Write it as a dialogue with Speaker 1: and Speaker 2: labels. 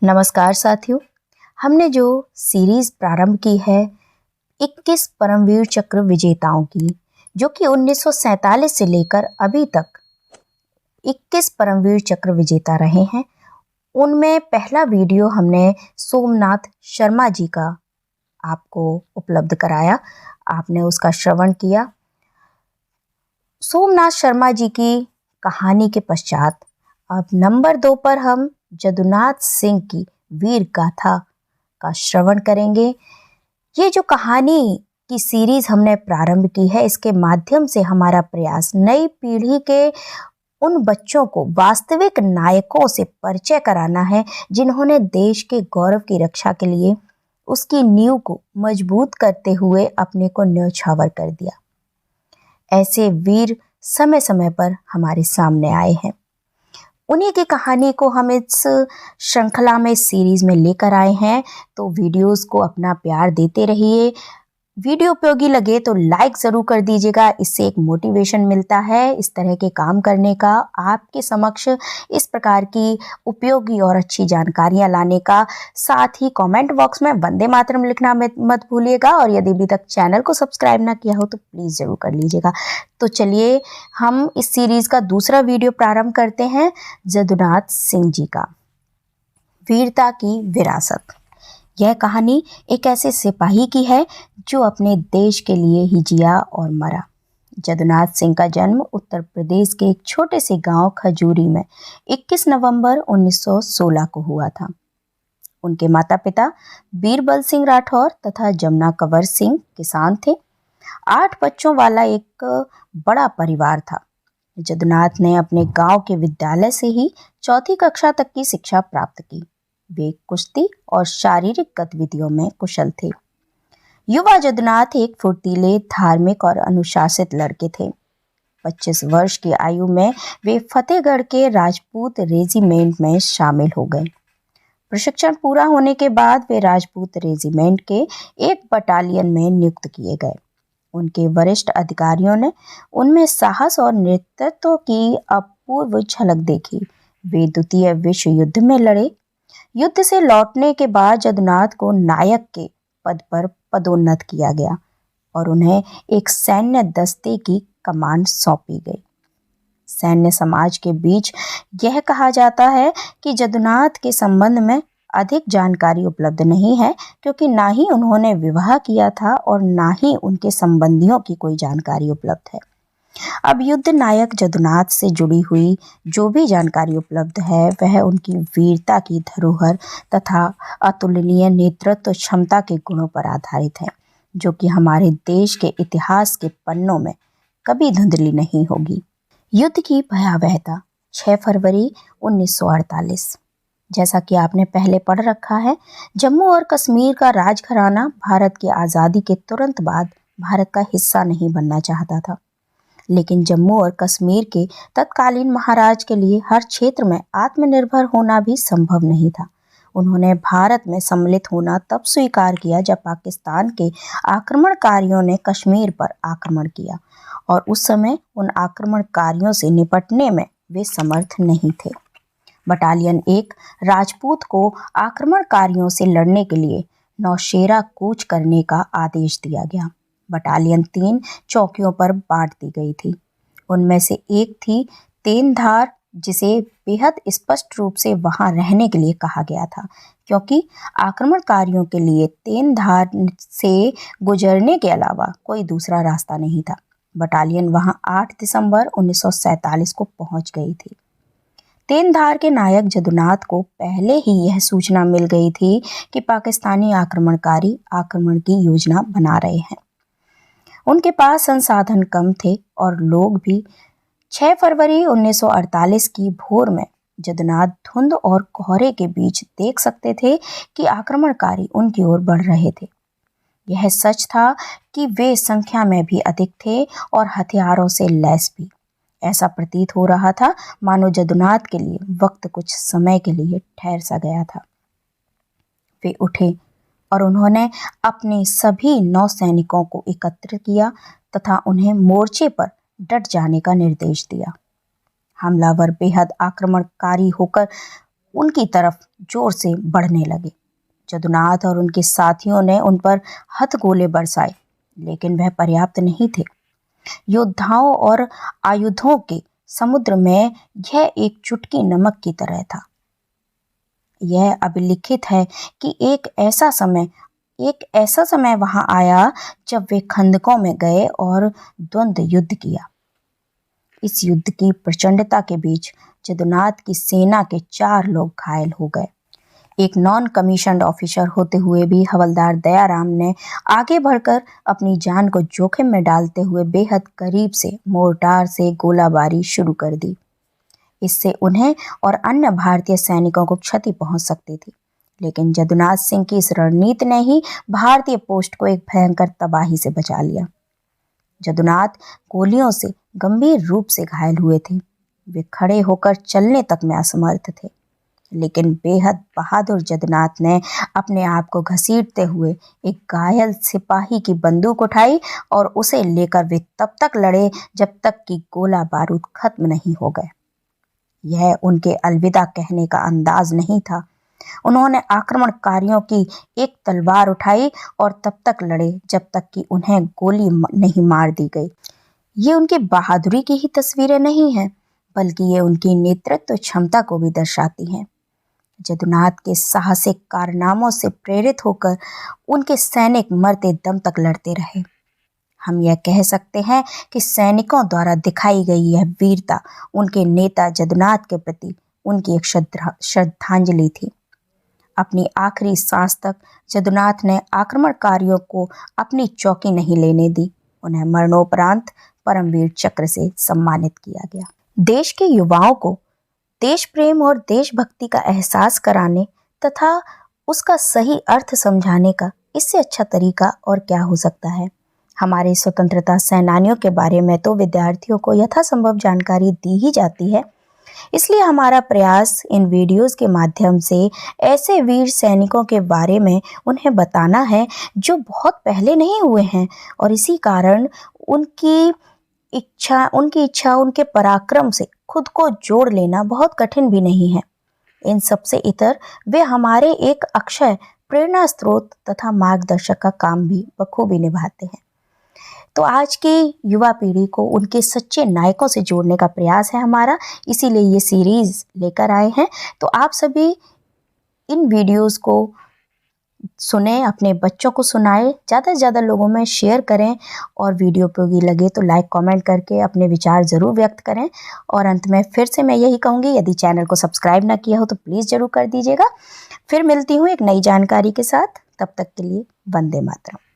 Speaker 1: नमस्कार साथियों। हमने जो सीरीज प्रारंभ की है 21 परमवीर चक्र विजेताओं की, जो कि 1947 से लेकर अभी तक 21 परमवीर चक्र विजेता रहे हैं, उनमें पहला वीडियो हमने सोमनाथ शर्मा जी का आपको उपलब्ध कराया। आपने उसका श्रवण किया। सोमनाथ शर्मा जी की कहानी के पश्चात अब नंबर 2 पर हम जदुनाथ सिंह की वीर गाथा का श्रवण करेंगे। ये जो कहानी की सीरीज हमने प्रारंभ की है, इसके माध्यम से हमारा प्रयास नई पीढ़ी के उन बच्चों को वास्तविक नायकों से परिचय कराना है, जिन्होंने देश के गौरव की रक्षा के लिए उसकी नींव को मजबूत करते हुए अपने को न्यौछावर कर दिया। ऐसे वीर समय समय पर हमारे सामने आए हैं। उन्हीं की कहानी को हम इस श्रृंखला में सीरीज में लेकर आए हैं। तो वीडियोस को अपना प्यार देते रहिए। वीडियो उपयोगी लगे तो लाइक ज़रूर कर दीजिएगा। इससे एक मोटिवेशन मिलता है इस तरह के काम करने का, आपके समक्ष इस प्रकार की उपयोगी और अच्छी जानकारियां लाने का। साथ ही कमेंट बॉक्स में वंदे मातरम लिखना मत भूलिएगा, और यदि अभी तक चैनल को सब्सक्राइब ना किया हो तो प्लीज़ ज़रूर कर लीजिएगा। तो चलिए हम इस सीरीज़ का दूसरा वीडियो प्रारंभ करते हैं, जदुनाथ सिंह जी का, वीरता की विरासत। यह कहानी एक ऐसे सिपाही की है जो अपने देश के लिए ही जिया और मरा। जदुनाथ सिंह का जन्म उत्तर प्रदेश के एक छोटे से गांव खजूरी में 21 नवंबर 1916 को हुआ था। उनके माता पिता बीरबल सिंह राठौर तथा जमुना कंवर सिंह किसान थे। 8 बच्चों वाला एक बड़ा परिवार था। जदुनाथ ने अपने गांव के विद्यालय से ही 4वीं कक्षा तक की शिक्षा प्राप्त की। वे कुश्ती और शारीरिक गतिविधियों में कुशल थे। युवा जदुनाथ एक फुर्तीले, धार्मिक और अनुशासित लड़के थे। 25 वर्ष की आयु में वे फतेहगढ़ के राजपूत रेजिमेंट में शामिल हो गए। प्रशिक्षण पूरा होने के बाद वे राजपूत रेजिमेंट के एक बटालियन में नियुक्त किए गए। उनके वरिष्ठ अधिकारियों ने उनमें साहस और नेतृत्व की अपूर्व झलक देखी। वे द्वितीय विश्व युद्ध में लड़े। युद्ध से लौटने के बाद जदुनाथ को नायक के पद पर पदोन्नत किया गया और उन्हें एक सैन्य दस्ते की कमान सौंपी गई। सैन्य समाज के बीच यह कहा जाता है कि जदुनाथ के संबंध में अधिक जानकारी उपलब्ध नहीं है, क्योंकि ना ही उन्होंने विवाह किया था और ना ही उनके संबंधियों की कोई जानकारी उपलब्ध है। अब युद्ध नायक जदुनाथ से जुड़ी हुई जो भी जानकारी उपलब्ध है, वह उनकी वीरता की धरोहर तथा अतुलनीय नेतृत्व क्षमता के गुणों पर आधारित है, जो कि हमारे देश के इतिहास के पन्नों में कभी धुंधली नहीं होगी। युद्ध की भयावहता। 6 फरवरी 1948। जैसा कि आपने पहले पढ़ रखा है, जम्मू और कश्मीर का राजघराना भारत की आज़ादी के तुरंत बाद भारत का हिस्सा नहीं बनना चाहता था, लेकिन जम्मू और कश्मीर के तत्कालीन महाराज के लिए हर क्षेत्र में आत्मनिर्भर होना भी संभव नहीं था। उन्होंने भारत में सम्मिलित होना तब स्वीकार किया जब पाकिस्तान के आक्रमणकारियों ने कश्मीर पर आक्रमण किया, और उस समय उन आक्रमणकारियों से निपटने में वे समर्थ नहीं थे। बटालियन 1 राजपूत को आक्रमणकारियों से लड़ने के लिए नौशेरा कूच करने का आदेश दिया गया। बटालियन 3 चौकियों पर बांट दी गई थी। उनमें से एक थी तेंधार, जिसे बेहद स्पष्ट रूप से वहां रहने के लिए कहा गया था, क्योंकि आक्रमणकारियों के लिए तेंधार से गुजरने के अलावा कोई दूसरा रास्ता नहीं था। बटालियन वहां 8 दिसंबर 1947 को पहुंच गई थी। तेंधार के नायक जदुनाथ को पहले ही यह सूचना मिल गई थी कि पाकिस्तानी आक्रमणकारी आक्रमण की योजना बना रहे हैं। उनके पास संसाधन कम थे और लोग भी। 6 फरवरी 1948 की भोर में जदुनाथ धुंध और कोहरे के बीच देख सकते थे कि आक्रमणकारी उनकी ओर बढ़ रहे थे। यह सच था कि वे संख्या में भी अधिक थे और हथियारों से लैस भी। ऐसा प्रतीत हो रहा था मानो जदुनाथ के लिए वक्त कुछ समय के लिए ठहर सा गया था। वे उठे और उन्होंने अपने सभी 9 सैनिकों को एकत्र किया तथा उन्हें मोर्चे पर डट जाने का निर्देश दिया। हमलावर बेहद आक्रमणकारी होकर उनकी तरफ जोर से बढ़ने लगे। जदुनाथ और उनके साथियों ने उन पर हथगोले बरसाए, लेकिन वह पर्याप्त नहीं थे। योद्धाओं और आयुधों के समुद्र में यह एक चुटकी नमक की तरह था। यह अभिलिखित है कि एक ऐसा समय वहां आया जब वे खंदकों में गए और द्वंद्व युद्ध किया। इस युद्ध की प्रचंडता के बीच जदुनाथ की सेना के 4 लोग घायल हो गए। एक नॉन कमीशन्ड ऑफिसर होते हुए भी हवलदार दयाराम ने आगे बढ़कर अपनी जान को जोखिम में डालते हुए बेहद करीब से मोर्टार से गोलाबारी शुरू कर दी। इससे उन्हें और अन्य भारतीय सैनिकों को क्षति पहुंच सकती थी, लेकिन जदुनाथ सिंह की इस रणनीति ने ही भारतीय पोस्ट को एक भयंकर तबाही से बचा लिया। जदुनाथ गोलियों से गंभीर रूप से घायल हुए थे। वे खड़े होकर चलने तक में असमर्थ थे, लेकिन बेहद बहादुर जदुनाथ ने अपने आप को घसीटते हुए एक घायल सिपाही की बंदूक उठाई और उसे लेकर वे तब तक लड़े जब तक कि गोला बारूद खत्म नहीं हो गए। यह उनके अलविदा कहने का अंदाज नहीं था। उन्होंने आक्रमणकारियों की एक तलवार उठाई और तब तक लड़े जब तक कि उन्हें गोली नहीं मार दी गई। ये उनकी बहादुरी की ही तस्वीरें नहीं हैं, बल्कि ये उनकी नेतृत्व क्षमता को भी दर्शाती हैं। जदुनाथ के साहसिक कारनामों से प्रेरित होकर उनके सैनिक मरते दम तक लड़ते रहे। हम यह कह सकते हैं कि सैनिकों द्वारा दिखाई गई यह वीरता उनके नेता जदुनाथ के प्रति उनकी एक श्रद्धांजलि थी। अपनी आखिरी सांस तक जदुनाथ ने आक्रमणकारियों को अपनी चौकी नहीं लेने दी। उन्हें मरणोपरांत परमवीर चक्र से सम्मानित किया गया। देश के युवाओं को देश प्रेम और देशभक्ति का एहसास कराने तथा उसका सही अर्थ समझाने का इससे अच्छा तरीका और क्या हो सकता है। हमारे स्वतंत्रता सेनानियों के बारे में तो विद्यार्थियों को यथासंभव जानकारी दी ही जाती है, इसलिए हमारा प्रयास इन वीडियोस के माध्यम से ऐसे वीर सैनिकों के बारे में उन्हें बताना है जो बहुत पहले नहीं हुए हैं, और इसी कारण उनकी इच्छा उनके पराक्रम से खुद को जोड़ लेना बहुत कठिन भी नहीं है। इन सबसे इतर वे हमारे एक अक्षय प्रेरणा स्रोत तथा मार्गदर्शक का काम भी बखूबी निभाते हैं। तो आज की युवा पीढ़ी को उनके सच्चे नायकों से जोड़ने का प्रयास है हमारा, इसीलिए ये सीरीज लेकर आए हैं। तो आप सभी इन वीडियोस को सुने, अपने बच्चों को सुनाएं, ज़्यादा से ज़्यादा लोगों में शेयर करें, और वीडियो उपयोगी लगे तो लाइक कमेंट करके अपने विचार ज़रूर व्यक्त करें। और अंत में फिर से मैं यही कहूँगी, यदि चैनल को सब्सक्राइब ना किया हो तो प्लीज़ ज़रूर कर दीजिएगा। फिर मिलती हूँ एक नई जानकारी के साथ, तब तक के लिए वंदे मातरम।